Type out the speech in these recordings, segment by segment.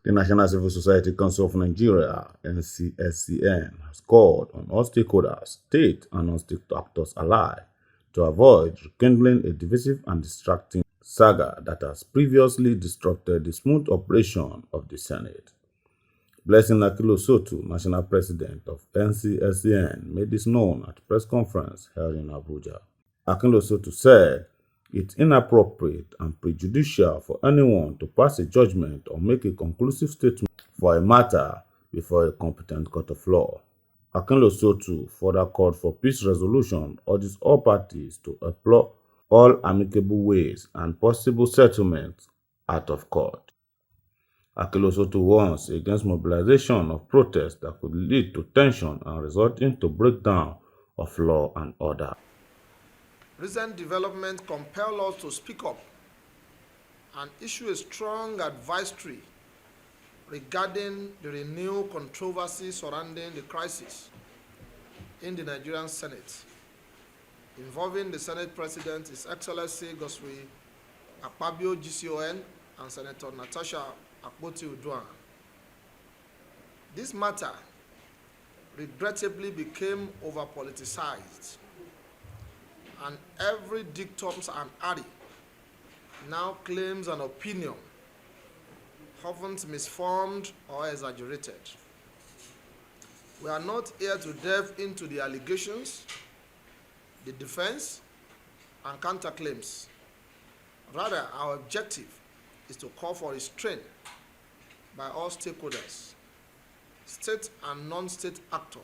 The National Civil Society Council of Nigeria, NCSCN, has called on all stakeholders, state and non-state actors alike, to avoid rekindling a divisive and distracting saga that has previously disrupted the smooth operation of the Senate. Blessing Akinlosotu, National President of NCSCN, made this known at a press conference held in Abuja. Akinlosotu said it's inappropriate and prejudicial for anyone to pass a judgment or make a conclusive statement for a matter before a competent court of law. Akinlosotu further called for peace resolution, urges all parties to employ all amicable ways and possible settlements out of court. Akinlosotu warns against mobilization of protests that could lead to tension and result into breakdown of law and order. Recent developments compel us to speak up and issue a strong advisory regarding the renewed controversy surrounding the crisis in the Nigerian Senate, involving the Senate President, His Excellency Goswi Akpabio GCON, and Senator Natasha Akpabio. This matter regrettably became over-politicized, and every dictum and ari now claims an opinion, often misformed or exaggerated. We are not here to delve into the allegations, the defense, and counterclaims. Rather, our objective is to call for restraint by all stakeholders, state and non-state actors,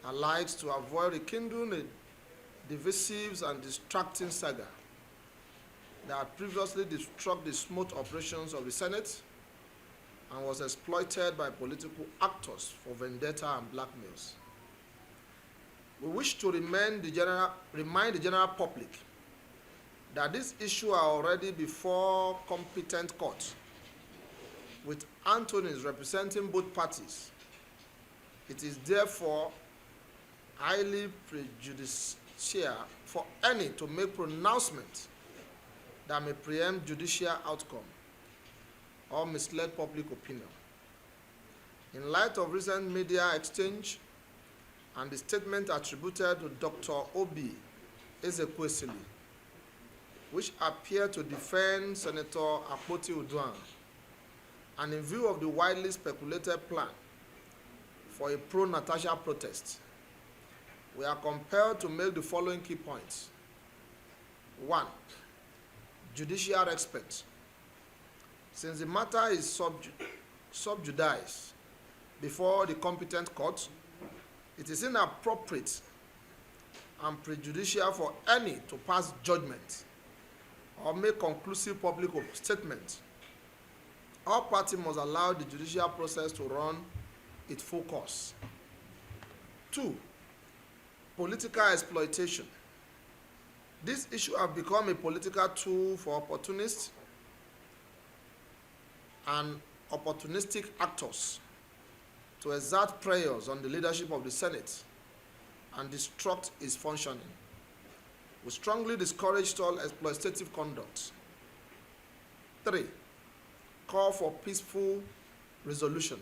alike, to avoid rekindling a divisive and distracting saga that had previously disrupted the smooth operations of the Senate and was exploited by political actors for vendetta and blackmails. We wish to remind the general public that these issues are already before competent courts, with attorneys representing both parties. It is therefore highly prejudicial for any to make pronouncements that may preempt judicial outcome or mislead public opinion. In light of recent media exchange and the statement attributed to Dr. Obi Ezekwesili, which appear to defend Senator Akpoti-Uduaghan, and in view of the widely speculated plan for a pro-Natasha protest, we are compelled to make the following key points. 1. Judicial respect. Since the matter is sub judice before the competent court, it is inappropriate and prejudicial for any to pass judgment or make conclusive public statement. All parties must allow the judicial process to run its full course. 2. Political exploitation. This issue has become a political tool for opportunists and opportunistic actors to exert pressures on the leadership of the Senate and disrupt its functioning. We strongly discourage all exploitative conduct. 3. Call for peaceful resolution.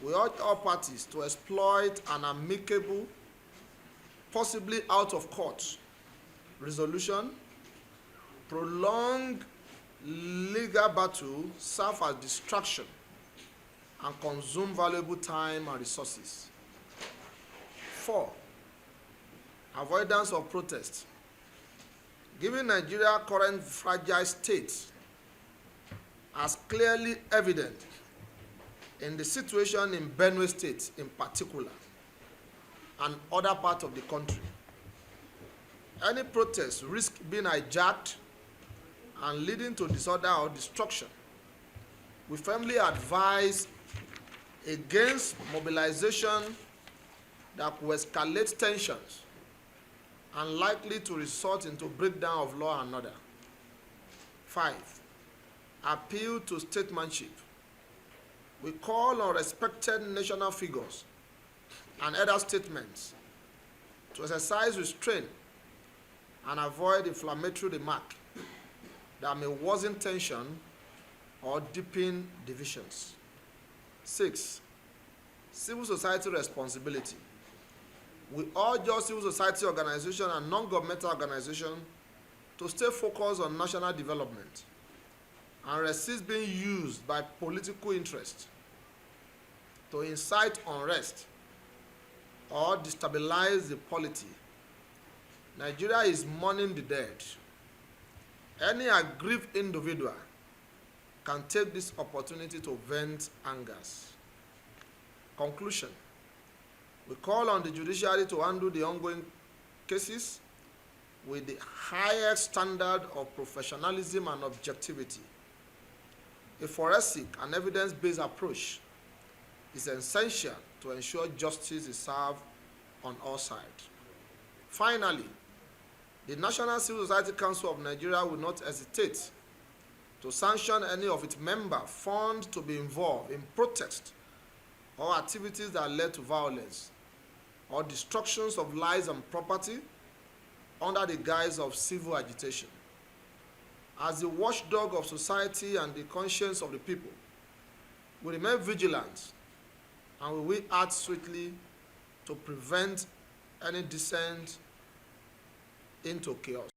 We urge all parties to exploit an amicable, possibly out of court, resolution, prolonged legal battle, serve as distraction, and consume valuable time and resources. 4. Avoidance of protest. Given Nigeria's current fragile state, as clearly evident in the situation in Benue State in particular, and other parts of the country, any protest risks being hijacked and leading to disorder or destruction. We firmly advise against mobilization that will escalate tensions and likely to result into breakdown of law and order. 5. Appeal to statesmanship. We call on respected national figures and other statements to exercise restraint and avoid inflammatory remarks that may worsen tension or deepen divisions. 6. Civil society responsibility. We urge all civil society organizations and non-governmental organizations to stay focused on national development and resist being used by political interests to incite unrest or destabilize the polity. Nigeria is mourning the dead. Any aggrieved individual can take this opportunity to vent angers. Conclusion. We call on the judiciary to handle the ongoing cases with the highest standard of professionalism and objectivity. A forensic and evidence-based approach is essential to ensure justice is served on all sides. Finally, the National Civil Society Council of Nigeria will not hesitate to sanction any of its members found to be involved in protest or activities that led to violence or destructions of lives and property under the guise of civil agitation. As the watchdog of society and the conscience of the people, we remain vigilant and we will act swiftly to prevent any descent into chaos.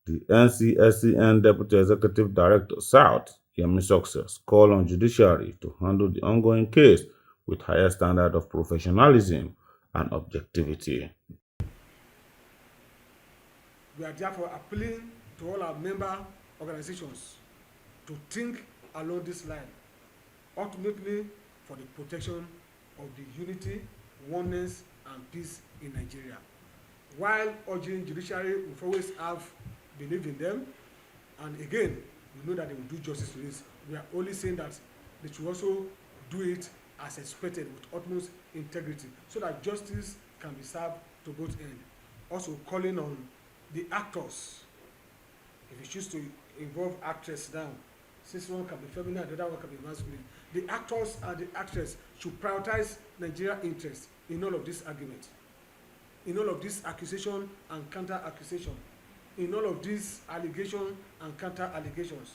The NCSCN Deputy Executive Director South, Yemi Success, called on judiciary to handle the ongoing case with higher standard of professionalism and objectivity. We are therefore appealing to all our member organizations to think along this line, ultimately for the protection of the unity, oneness, and peace in Nigeria. While urging judiciary, we always have belief in them, and again, we know that they will do justice to this. We are only saying that they should also do it as expected with utmost integrity, so that justice can be served to both ends. Also calling on the actors, if you choose to involve actress now, since one can be feminine, the other one can be masculine, the actors and the actress should prioritize Nigeria interests in all of this argument, in all of this accusation and counter accusation, in all of these allegations and counter allegations.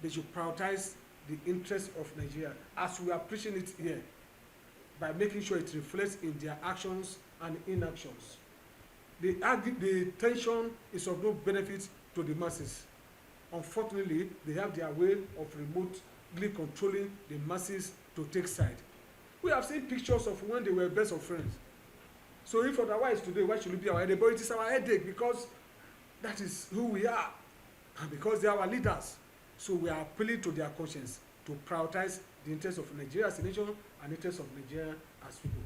They should prioritize the interests of Nigeria as we are preaching it here, by making sure it reflects in their actions and inactions. The tension is of no benefit to the masses. Unfortunately, they have their way of remotely controlling the masses to take side. We have seen pictures of when they were best of friends. So if otherwise today, why should it be our headache? But it is our headache because that is who we are and because they are our leaders. So we are appealing to their conscience to prioritize the interests of Nigeria as a nation and the interests of Nigeria as people.